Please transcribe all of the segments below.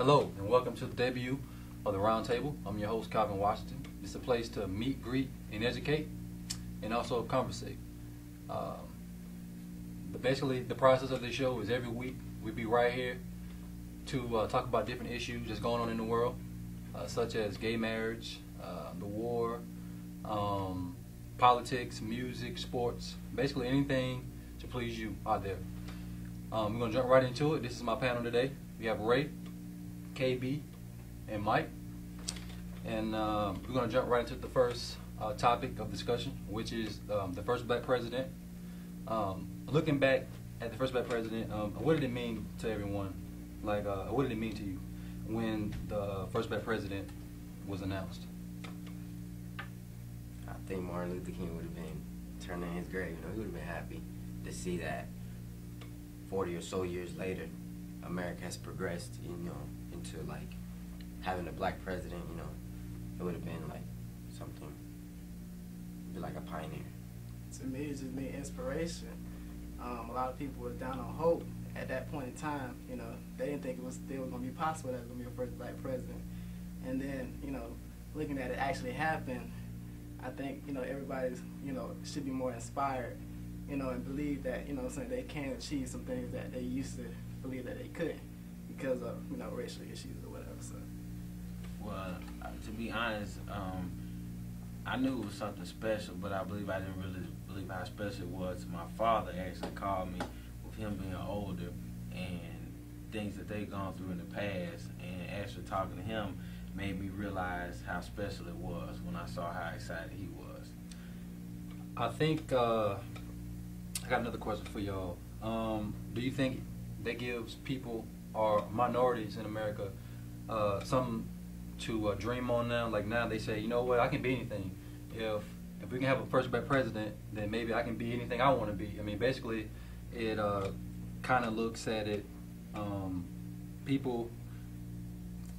Hello, and welcome to the debut of the Roundtable. I'm your host, Calvin Washington. It's a place to meet, greet, and educate, and also conversate. But basically, the process of this show is every week we be right here to talk about different issues that's going on in the world, such as gay marriage, the war, politics, music, sports, basically anything to please you out there. We're going to jump right into it. This is my panel today. We have Ray, KB, and Mike. And we're going to jump right into the first topic of discussion, which is the first black president. Looking back at the first black president, what did it mean to everyone? Like, what did it mean to you when the first black president was announced? I think Martin Luther King would have been turning in his grave. He would have been happy to see that 40 or so years later, America has progressed, into like having a black president. It would have been like something, be like a pioneer. To me, it just meant inspiration. A lot of people were down on hope at that point in time. They didn't think it was still going to be possible that it was going to be a first black president. And then, looking at it actually happen, I think, everybody's, should be more inspired, and believe that, they can achieve some things that they used to believe that they couldn't because of, racial issues or whatever. So. Well, to be honest, I knew it was something special, but I believe I didn't really believe how special it was. My father actually called me with him being older and things that they'd gone through in the past, and actually talking to him made me realize how special it was when I saw how excited he was. I think I got another question for y'all. Do you think that gives people or minorities in America something to dream on now? Like now they say, you know what, I can be anything. If we can have a first black president, then maybe I can be anything I want to be. I mean, basically, it kind of looks at it. People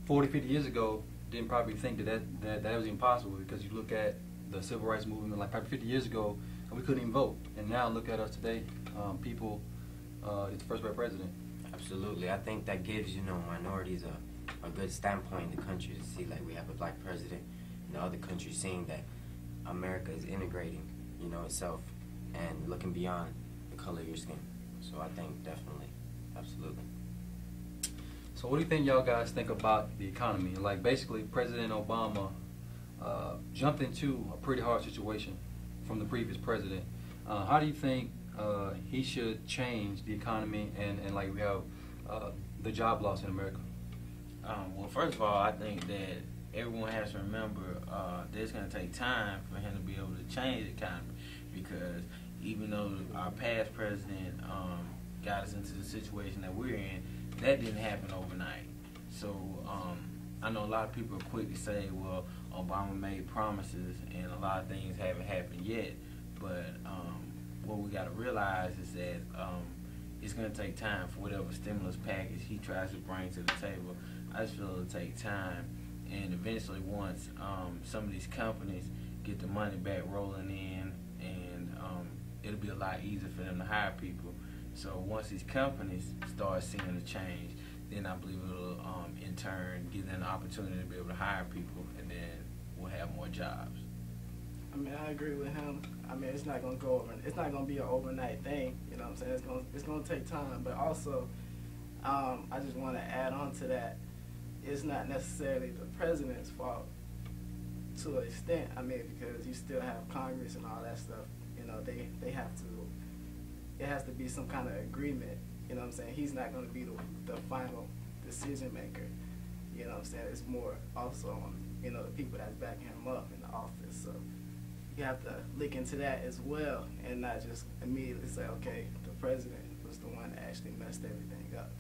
40, 50 years ago didn't probably think that was impossible, because you look at the civil rights movement, like probably 50 years ago, and we couldn't even vote. And now look at us today. People, it's the first black president. Absolutely. I think that gives, minorities a good standpoint in the country to see, like, we have a black president, and the other countries seeing that America is integrating, itself and looking beyond the color of your skin. So I think definitely, absolutely. So what do you think y'all guys think about the economy? Like, basically, President Obama jumped into a pretty hard situation from the previous president. How do you think he should change the economy and like we have the job loss in America? Well, first of all, I think that everyone has to remember that it's going to take time for him to be able to change the economy, because even though our past president got us into the situation that we're in, that didn't happen overnight. So I know a lot of people are quick to say, well, Obama made promises and a lot of things haven't happened yet, but what we got to realize is that it's going to take time for whatever stimulus package he tries to bring to the table. I just feel it'll take time, and eventually once some of these companies get the money back rolling in, and it'll be a lot easier for them to hire people. So once these companies start seeing the change, then I believe it'll in turn give them the opportunity to be able to hire people, and then we'll have more jobs. I mean, I agree with him. I mean, it's not gonna go over. It's not gonna be an overnight thing. You know what I'm saying? It's gonna take time. But also, I just want to add on to that. It's not necessarily the president's fault to an extent. I mean, because you still have Congress and all that stuff. They have to. It has to be some kind of agreement. You know what I'm saying? He's not going to be the final decision maker. You know what I'm saying? It's more also on, the people that's backing him up in the office. So you have to look into that as well, and not just immediately say, okay, the president was the one that actually messed everything up.